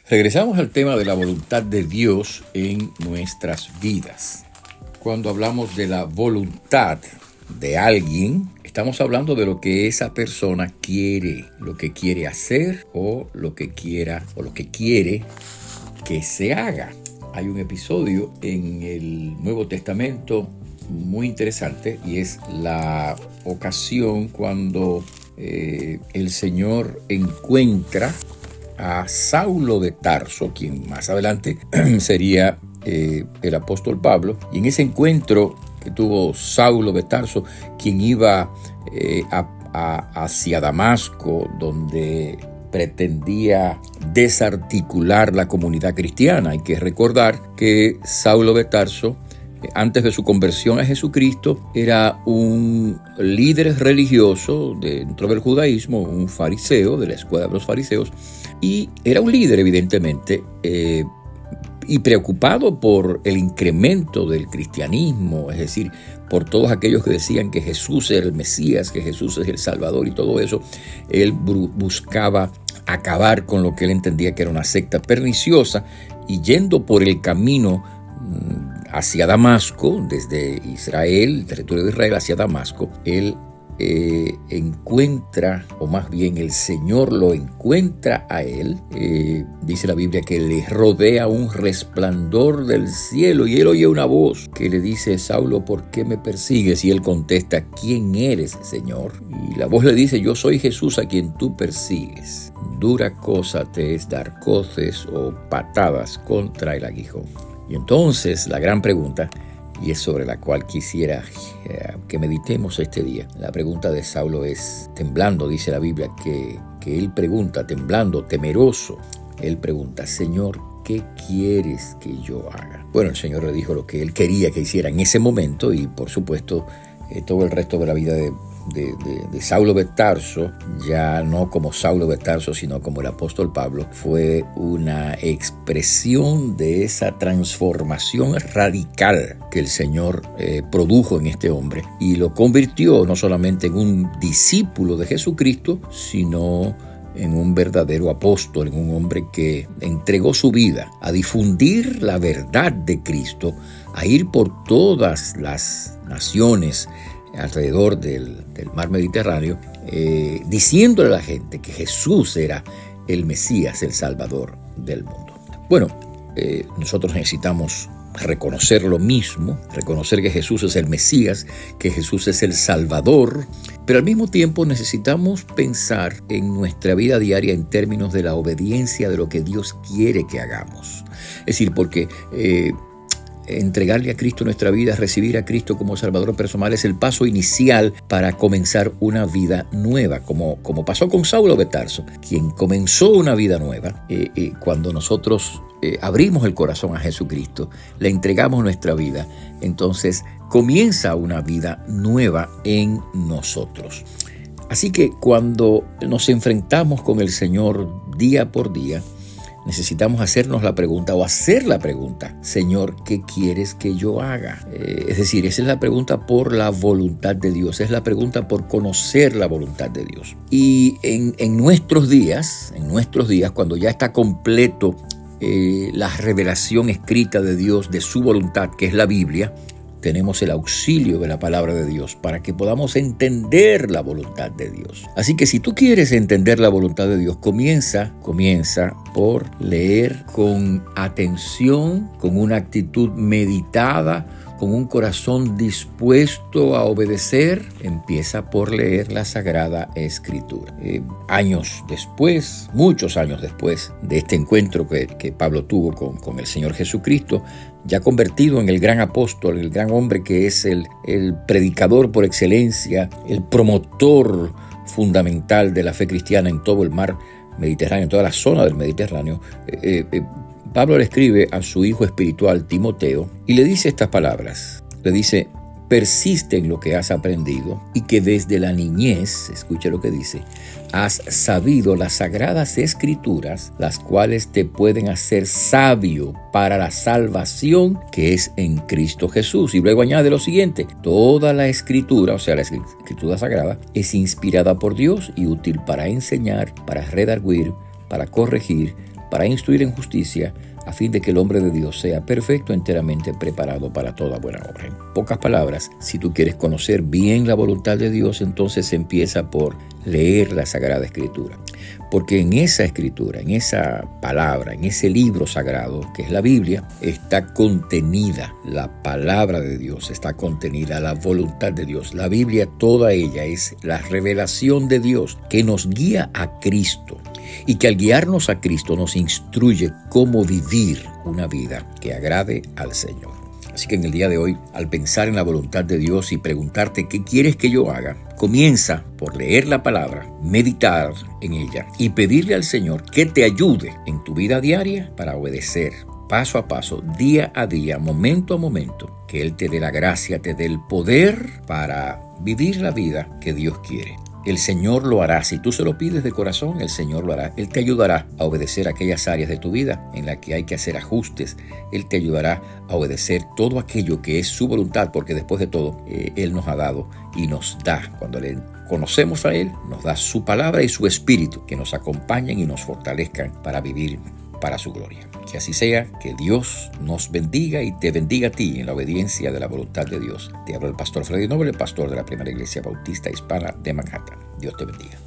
Regresamos al tema de la voluntad de Dios en nuestras vidas. Cuando hablamos de la voluntad de alguien, estamos hablando de lo que esa persona quiere, lo que quiere hacer o lo que quiere que se haga. Hay un episodio en el Nuevo Testamento muy interesante y es la ocasión cuando el Señor encuentra a Saulo de Tarso, quien más adelante sería el apóstol Pablo, y en ese encuentro que tuvo Saulo de Tarso, quien iba hacia Damasco, donde pretendía desarticular la comunidad cristiana. Hay que recordar que Saulo de Tarso, antes de su conversión a Jesucristo, era un líder religioso dentro del judaísmo, un fariseo de la escuela de los fariseos, y era un líder evidentemente y preocupado por el incremento del cristianismo, es decir, por todos aquellos que decían que Jesús era el Mesías, que Jesús es el Salvador y todo eso. Él buscaba acabar con lo que él entendía que era una secta perniciosa, y yendo por el camino hacia Damasco, desde Israel, el territorio de Israel hacia Damasco, él encuentra, o más bien el Señor lo encuentra a él. Dice la Biblia que le rodea un resplandor del cielo y él oye una voz que le dice: Saulo, ¿por qué me persigues? Y él contesta: ¿quién eres, Señor? Y la voz le dice: yo soy Jesús a quien tú persigues. Dura cosa te es dar coces o patadas contra el aguijón. Y entonces la gran pregunta, y es sobre la cual quisiera que meditemos este día. La pregunta de Saulo es, temblando, dice la Biblia, que él pregunta, temblando, temeroso, él pregunta: Señor, ¿qué quieres que yo haga? Bueno, el Señor le dijo lo que él quería que hiciera en ese momento, y por supuesto todo el resto de la vida de Saulo de Tarso, ya no como Saulo de Tarso, sino como el apóstol Pablo, fue una expresión de esa transformación radical que el Señor produjo en este hombre, y lo convirtió no solamente en un discípulo de Jesucristo, sino en un verdadero apóstol, en un hombre que entregó su vida a difundir la verdad de Cristo, a ir por todas las naciones alrededor del mar Mediterráneo, diciéndole a la gente que Jesús era el Mesías, el Salvador del mundo. Bueno, nosotros necesitamos reconocer lo mismo, reconocer que Jesús es el Mesías, que Jesús es el Salvador, pero al mismo tiempo necesitamos pensar en nuestra vida diaria en términos de la obediencia de lo que Dios quiere que hagamos. Es decir, porque entregarle a Cristo nuestra vida, recibir a Cristo como Salvador personal, es el paso inicial para comenzar una vida nueva, como pasó con Saulo de Tarso, quien comenzó una vida nueva. Cuando nosotros abrimos el corazón a Jesucristo, le entregamos nuestra vida, entonces comienza una vida nueva en nosotros. Así que cuando nos enfrentamos con el Señor día por día, necesitamos hacernos la pregunta, o hacer la pregunta: Señor, ¿qué quieres que yo haga? Es decir, esa es la pregunta por la voluntad de Dios, es la pregunta por conocer la voluntad de Dios. Y en nuestros días, cuando ya está completo la revelación escrita de Dios, de su voluntad, que es la Biblia, tenemos el auxilio de la palabra de Dios para que podamos entender la voluntad de Dios. Así que si tú quieres entender la voluntad de Dios, comienza por leer con atención, con una actitud meditada, con un corazón dispuesto a obedecer. Empieza por leer la Sagrada Escritura. Muchos años después de este encuentro que Pablo tuvo con el Señor Jesucristo, ya convertido en el gran apóstol, el gran hombre que es el predicador por excelencia, el promotor fundamental de la fe cristiana en todo el mar Mediterráneo, en toda la zona del Mediterráneo, Pablo le escribe a su hijo espiritual Timoteo y le dice estas palabras. Le dice: persiste en lo que has aprendido y que desde la niñez, escucha lo que dice, has sabido las sagradas escrituras, las cuales te pueden hacer sabio para la salvación que es en Cristo Jesús. Y luego añade lo siguiente: toda la escritura, o sea, la escritura sagrada, es inspirada por Dios y útil para enseñar, para redarguir, para corregir, para instruir en justicia, a fin de que el hombre de Dios sea perfecto, enteramente preparado para toda buena obra. En pocas palabras, si tú quieres conocer bien la voluntad de Dios, entonces empieza por leer la Sagrada Escritura. Porque en esa Escritura, en esa palabra, en ese libro sagrado que es la Biblia, está contenida la palabra de Dios, está contenida la voluntad de Dios. La Biblia, toda ella, es la revelación de Dios que nos guía a Cristo y que al guiarnos a Cristo nos instruye cómo vivir una vida que agrade al Señor. Así que en el día de hoy, al pensar en la voluntad de Dios y preguntarte qué quieres que yo haga, comienza por leer la palabra, meditar en ella y pedirle al Señor que te ayude en tu vida diaria para obedecer paso a paso, día a día, momento a momento, que Él te dé la gracia, te dé el poder para vivir la vida que Dios quiere. El Señor lo hará. Si tú se lo pides de corazón, el Señor lo hará. Él te ayudará a obedecer aquellas áreas de tu vida en las que hay que hacer ajustes. Él te ayudará a obedecer todo aquello que es su voluntad, porque después de todo, Él nos ha dado y nos da. Cuando le conocemos a Él, nos da su palabra y su espíritu que nos acompañen y nos fortalezcan para vivir para su gloria. Que así sea, que Dios nos bendiga y te bendiga a ti en la obediencia de la voluntad de Dios. Te habla el pastor Freddy Noble, pastor de la Primera Iglesia Bautista Hispana de Manhattan. Dios te bendiga.